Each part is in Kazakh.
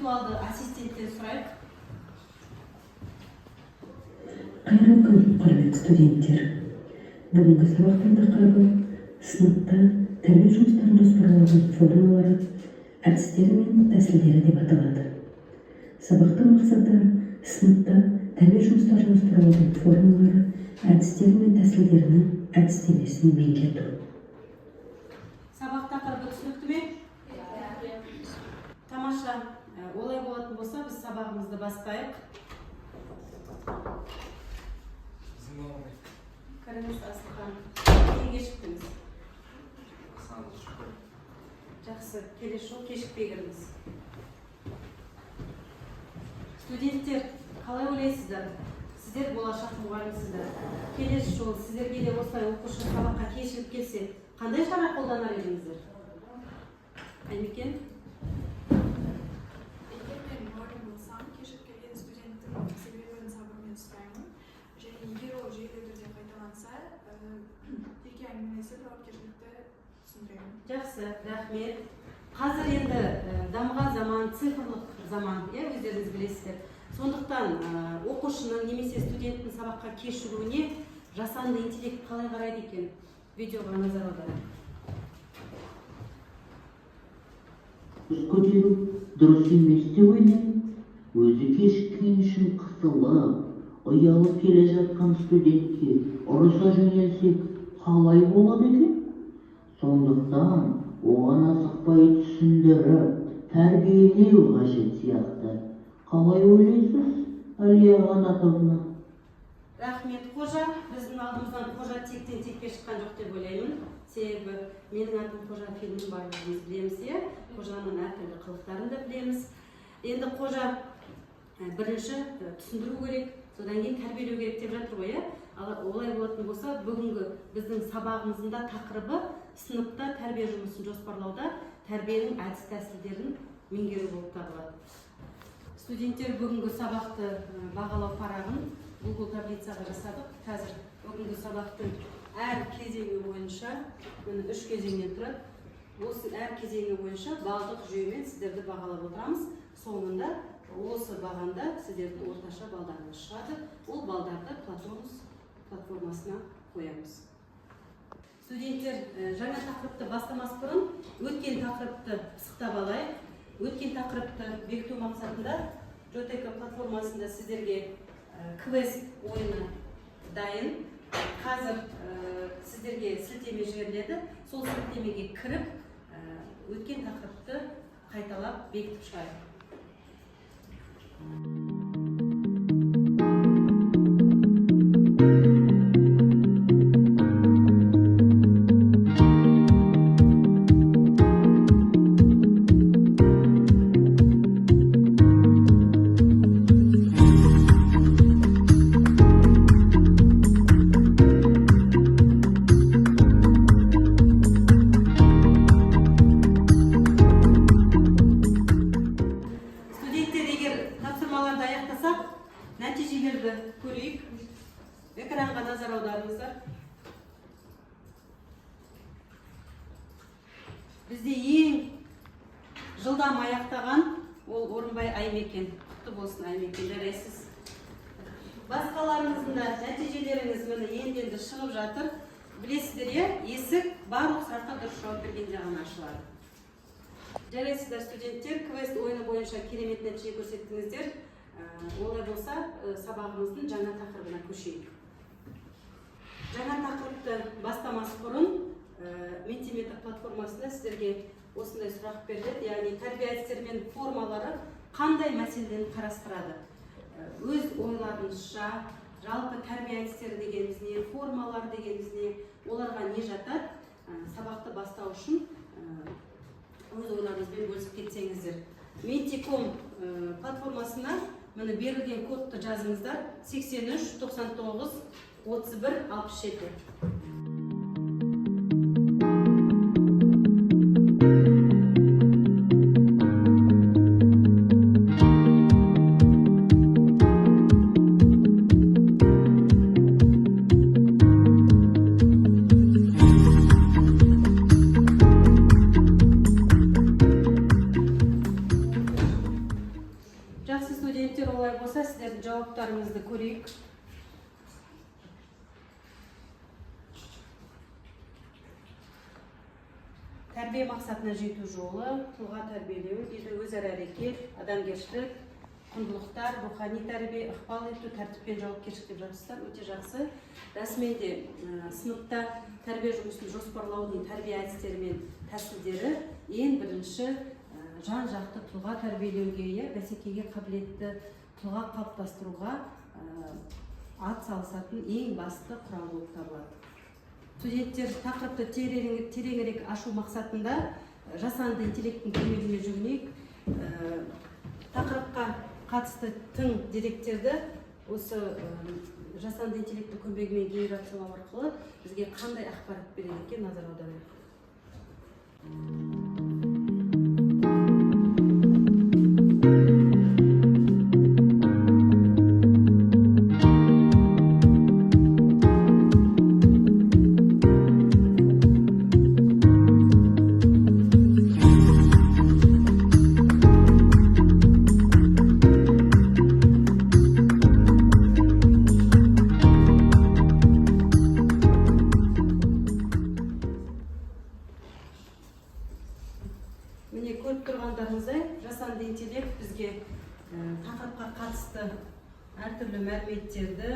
виртуалды ассистенттен сұрайық. Қайырлы күн, құрметті студенттер. Бүгінгі сабақтың тақырыбы сыныпта тәрбие жұмыстарын жоспарлаудың формулары, әдістері мен тәсілдері деп аталады. Сабақтың мақсаты сыныпта тәрбие жұмыстарын жоспарлаудың формулары, әдістері мен тәсілдерінің әдістемесін меңгерту. Сабақ тақырыбы түсінікті ме? Тамаша. Олай болатын болса, біз сабағымызды бастайық. Кіріңіз, Асылхан. Неге кешіктіңіз? Жақсы, келесі жол кешікпей кіріңіз. Студенттер, қалай ойлайсыздар? Сіздер болашақ мұғалімсіздер. Келесі жол сіздерге де осылай оқушы сабаққа кешігіп келсе, қандай шара қолданар едіңіздер? Аймекен? Егер мен мұғалім болсам, кешігіп келген студенттің себебін сабырмен сұраймын. Және егер ол жүйелі түрде қайталанса, жеке әңгімелесіп жауапкершілікті түсіндіремін. Жақсы, рахмет. Қазір енді дамыған заман, цифрлық заман, өздеріңіз білесіздер. Сондықтан оқушының немесе студенттің сабаққа кешігуіне жасанды интеллект қалай қарайды екен? Видеоға назар аударайық. көтеру дұрыс емес деп ойлаймын. Өзі кешіккен үшін қысылып, ұялып келе жатқан студентке ұрыса жөнелсек қалай болады екен? Сондықтан оған асықпай түсіндіріп, тәрбиелеу қажет сияқты. Қалай ойлайсыз, Әлия Қанатовна? Рахмет, Қожа. Біздің алдымыздан Қожа тектен текке шыққан жоқ деп ойлаймын. Себебі менің атым Қожа фильмін барлығымыз білеміз, Қожаның әртүрлі қылықтарын да білеміз. Енді Қожа бірінші түсіндіру керек, содан кейін тәрбиелеу керек деп жатыр ғой, олай болатын болса, бүгінгі біздің сабағымыздың да тақырыбы сыныпта тәрбие жұмысын жоспарлауда тәрбиенің әдіс тәсілдерін меңгеру болып табылады. Студенттер бүгінгі сабақты бағалау парағын Google таблицаға жасадық. Қазір бүгінгі сабақтың әр кезеңі бойынша, міне 3 кезеңнен тұрады. Осы әр кезеңі бойынша балдық жүйемен сіздерді бағалап отырамыз. Соңында осы бағанда сіздердің орташа балдарыңыз шығады. Ол балдарды Платонус платформасына қоямыз. Студенттер, жаңа тақырыпты бастамас бұрын өткен тақырыпты пысықтап алайық. Өткен тақырыпты бекіту мақсатында Жотека платформасында сіздерге квест ойыны дайын. Қазір сіздерге сілтеме жіберіледі. Сол сілтемеге кіріп, өткен тақырыпты қайталап бекітіп шығайық. Нәтижелерді көрейік. Экранға назар аударыңыздар. Бізде ең жылдам аяқтаған ол Орынбай Аймекен. Құтты болсын, Аймекен, жарайсыз. Басқаларыңыздың да нәтижелеріңіз міне енді шығып жатыр. Білесіздер, есік барлық сұраққа дұрыс жауап бергенде ғана ашылады. Жарайсыздар, студенттер, квест ойыны бойынша керемет нәтиже көрсеттіңіздер. Олай болса, сабағымыздың жаңа тақырыбына көшейік. Жаңа тақырыпты бастамас бұрын Mentimeter платформасында сіздерге осындай сұрақ беріледі, яғни тәрбие әдістері мен формалары қандай мәселені қарастырады? Өз ойларыңызша, жалпы тәрбие әдістері дегеніміз не, формалар дегеніміз не, оларға не жатады? Сабақты бастау үшін өз ойларыңызбен бөлісіп кетсеңіздер. Menticom платформасына міне берілген кодты жазыңыздар. 83 99 31 67. Жақсы студенттер, олай болса, сіздердің жауаптарыңызды көрейік. Тәрбие мақсатына жету жолы, тұлға тәрбиелеу, өзара әрекет, адамгершілік, құндылықтар, рухани тәрбие, ықпал ету, тәртіп пен жауапкершілік деп жазыпсыздар, өте жақсы. Расымен де сыныпта тәрбие жұмысын жоспарлаудың тәрбие әдістері мен тәсілдері ең бірінші жан жақты тұлға тәрбиелеуге, бәсекеге қабілетті тұлға қалыптастыруға ат салысатын ең басты құрал болып табылады. Студенттер тақырыпты тереңірек ашу мақсатында жасанды интеллекттің көмегіне жүгінейік. Тақырыпқа қатысты тың деректерді осы жасанды интеллекттің көмегімен генерациялау арқылы бізге қандай ақпарат береді екен, назар аударайық. Міне көріп тұрғандарыңыздай, жасанды интеллект бізге тақырыпқа қатысты әртүрлі мәліметтерді,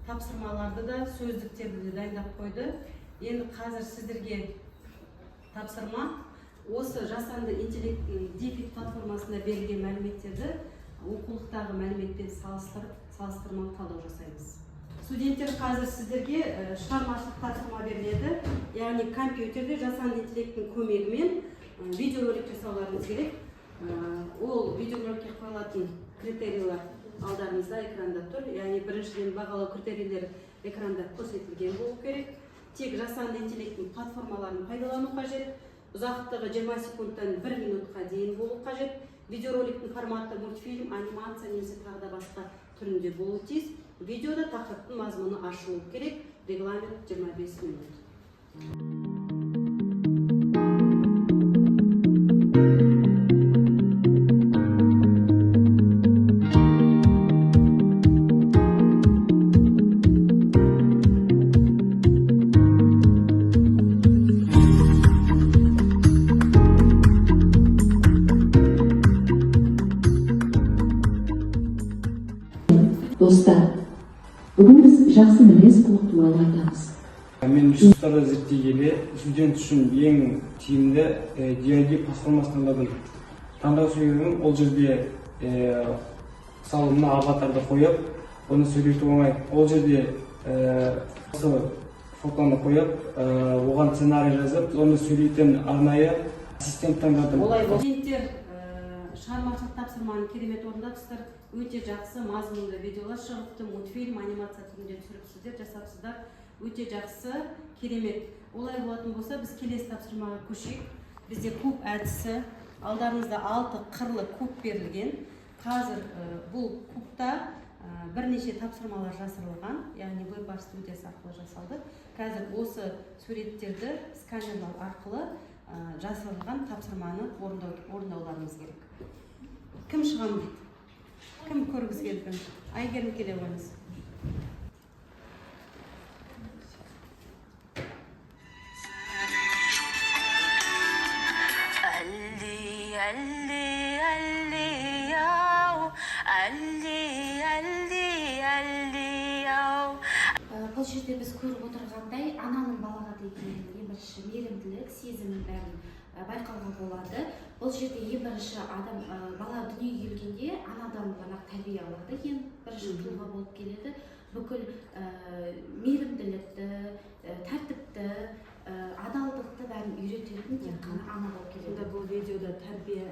тапсырмаларды да, сөздіктерді де дайындап қойды. Енді қазір сіздерге тапсырма осы жасанды интеллекттің DeepSeek платформасында берілген мәліметтерді оқулықтағы мәліметпен салыстырмалы талдау жасаймыз. Студенттер, қазір сіздерге шығармашылық тапсырма беріледі. Яғни компьютерде жасанды интеллекттің көмегімен видеоролик жасауларыңыз керек. Ол видеороликке қойылатын критерийлер алдарыңызда экранда тұр. Яғни біріншіден бағалау критерийлері экранда көрсетілген болу керек. Тек жасанды интеллекттің платформаларын пайдалану қажет. Ұзақтығы 20 секундтан 1 минутқа дейін болу қажет. Видеороликтің форматы мультфильм, анимация немесе тағы да басқа түрінде болуы тиіс. Видеода тақырыптың мазмұны ашылу керек. Регламент 25 минут. Достар, бүгін біз жақсы мінез құлық туралы айтамыз. Мен жұмыстарды зерттей келе, студент үшін ең тиімді DID платформасын таңдау сөйлемім. Ол жерде мысалы мына аватарды қойып, оны сөйлету оңай. Ол жерде фотоны қойып, оған сценарий жазып, оны сөйлейтін арнайы ассистент таңдадым. Олай студенттер шығармашылық тапсырманы керемет орындапсыздар. Өте жақсы мазмұнды видеолар шығыпты, мультфильм, анимация түрінде түсіріпсіздер, жасапсыздар. Өте жақсы, керемет. Олай болатын болса, біз келесі тапсырмаға көшейік. Бізде куб әдісі, алдарыңызда 6 қырлы куб берілген. Қазір бұл кубта бірнеше тапсырмалар жасырылған, яғни веб студиясы арқылы жасалды. Қазір осы суреттерді сканерлау арқылы жасырылған тапсырманы орындауларыңыз керек. Кім шығам дейді? Кім көргіз келді? Айгерім келе қойыңыз. Бұл жерде біз көріп отырғандай ананың балаға деген ең бірінші мейірімділік, сезімнің бәрін байқауға болады. Бұл жерде ең бірінші адам бала дүниеге келгенде анадан ғана тәрбие алады, ең бірінші тұлға болып келеді. Бүкіл мейірімділікті, тәртіпті, адалдықты бәрін үйрететін тек қана ана болып келеді. Бұл видеода тәрбие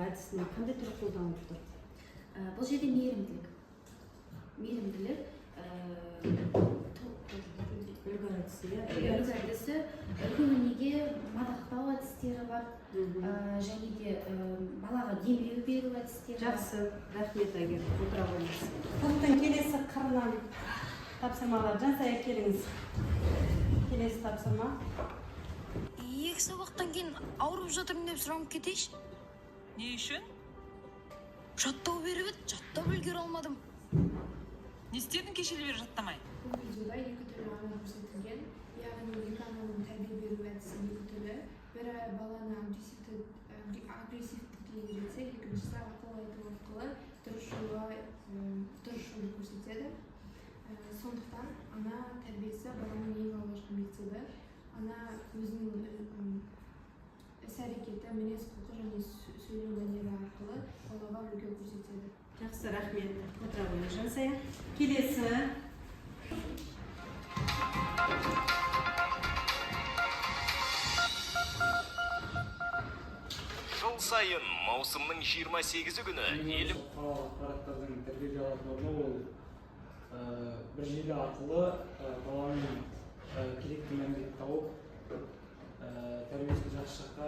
әдісінің қандай түрі қолданылып тұр? Бұл жерде мейірімділік. Үлгі әдісі, үлгі әдісі, үлгі-өнеге мадақтау әдістері бар, және де балаға демеу беру әдістері бар. Жақсы, рахмет Айгер, отыра қойыңыз. Кубтың келесі қырынан тапсырмалар. Жансая келіңіз. Келесі тапсырма. екі сабақтан кейін ауырып жатырмын деп сұранып кетейінші. Не үшін? Жаттау беріп еді, жаттап үлгере алмадым. Не істедің кешелі бері жаттамай? Бұл видеода екі түрлі ана көрсетілген. Яғни екі ананың тәрбие беру әдісі екі түрлі. Бірі баланы агрессивтікке үйретсе, екіншісі ақыл айту арқылы дұрыс жолды көрсетеді. Сондықтан ана тәрбиесі баланың ең алғашқы мектебі. Ана өзінің іс-әрекеті, мінез-құлқы және сөйлеу мәнері арқылы балаға үлгі көрсетеді. Жақсы, рахмет. Отыра қойыңыз Жансая. Келесі. Жыл сайын маусымның 28 күні елім ақпараттардың тәрбиеге алатын орны ол бір желі арқылы баланың керекті мәлімет тауып тәрбиесін жақсы жаққа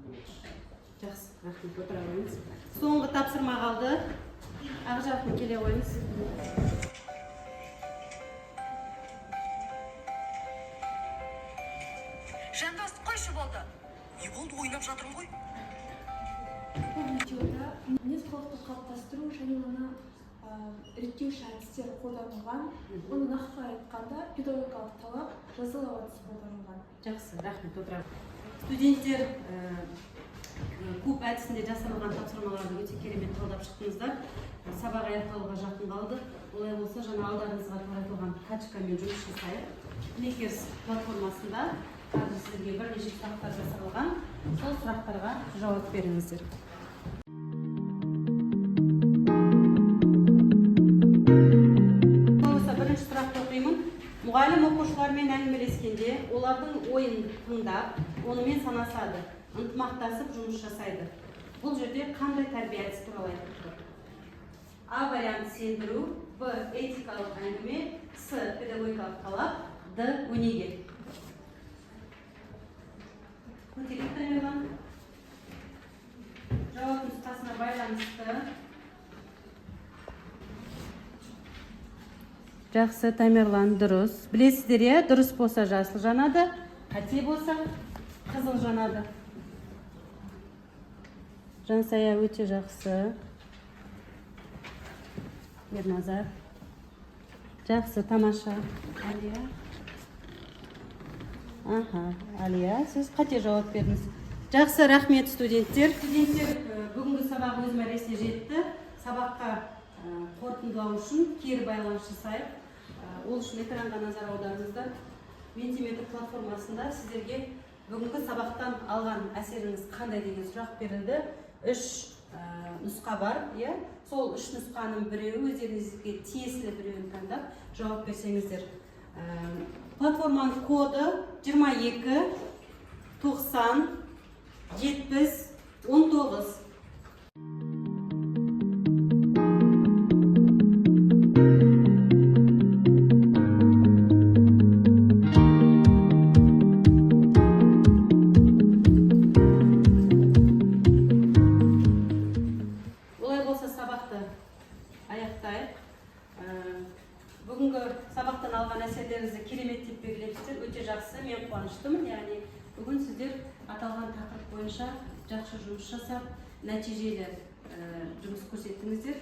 бөледі. Жақсы, рахмет. Отыра қойыңыз. Соңғы тапсырма қалды. Ақ жақын келе қойыңыз. Жандас, қойшы болды. Не болды, ойнап жатырмын ғой? Бұл видеода мінез-құлықты қалыптастыру және оны реттеуші әдістер қолданылған. Оны нақтылай айтқанда педагогикалық талап жазалау әдісі қолданылған. Жақсы, рахмет. Отыра. Студенттер көп әдісінде жасалған тапсырмаларды өте керемет талдап шықтыңыздар. Сабақ аяқталуға жақын қалды. Олай болса, жаңа алдарыңызға таратылған качкамен жұмыс жасайық. Лекерс платформасында қазір сіздерге бірнеше сұрақтар жасалған. Сол сұрақтарға жауап беріңіздер. Бірінші сұрақты оқимын. Мұғалім оқушылармен әңгімелескенде, олардың ойын тыңдап, онымен санасады, ынтымақтасып жұмыс жасайды. Бұл жерде қандай тәрбие әдісі туралы айтып тұр? А вариант сендіру, Б этикалық әңгіме, С педагогикалық талап, Д өнеге. Көтеріп Тамерлан. Жауап нұсқасына байланысты. Жақсы, Тамерлан, дұрыс. Білесіздер, дұрыс болса жасыл жанады, қате болса қызыл жанады. Жансая өте жақсы. Ерназар. Жақсы, тамаша. Алия. Алия, сіз қате жауап бердіңіз. Жақсы, рахмет студенттер. Студенттер, бүгінгі сабақ өз мәресіне жетті. Сабаққа қорытындылау үшін кері байланыс жасайық. Ол үшін экранға назар аударыңыздар. Ментиметр платформасында сіздерге бүгінгі сабақтан алған әсеріңіз қандай деген сұрақ берілді. 3 нұсқа бар, сол 3 нұсқаның біреуі өздеріңізге тиесілі біреуін таңдап жауап берсеңіздер. Платформаның коды 22 90 70 19. Бүгінгі сабақтан алған әсерлеріңізді керемет деп белгілепсіздер, өте жақсы, мен қуаныштымын. Яғни бүгін сіздер аталған тақырып бойынша жақсы жұмыс жасап, нәтижелі жұмыс көрсеттіңіздер.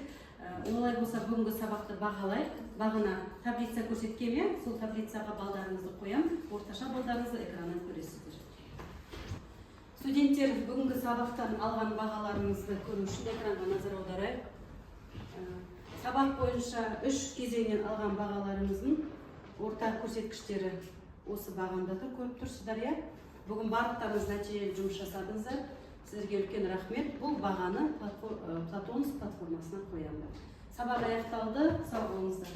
Олай болса бүгінгі сабақты бағалайық. Бағана таблица көрсеткенмен, сол таблицаға балдарыңызды қоям, орташа балдарыңызды экраннан көресіздер. Студенттер, бүгінгі сабақтан алған бағаларыңызды көру үшін экранға назар аударайық. Сабақ бойынша 3 кезеңнен алған бағаларыңыздың орта көрсеткіштері осы бағанда тұр, көріп тұрсыздар, Бүгін барлықтарыңыз нәтижелі жұмыс жасадыңыздар. Сіздерге үлкен рахмет. Бұл бағаны Платонс платформасына қоямын. Сабақ аяқталды. Сау болыңыздар.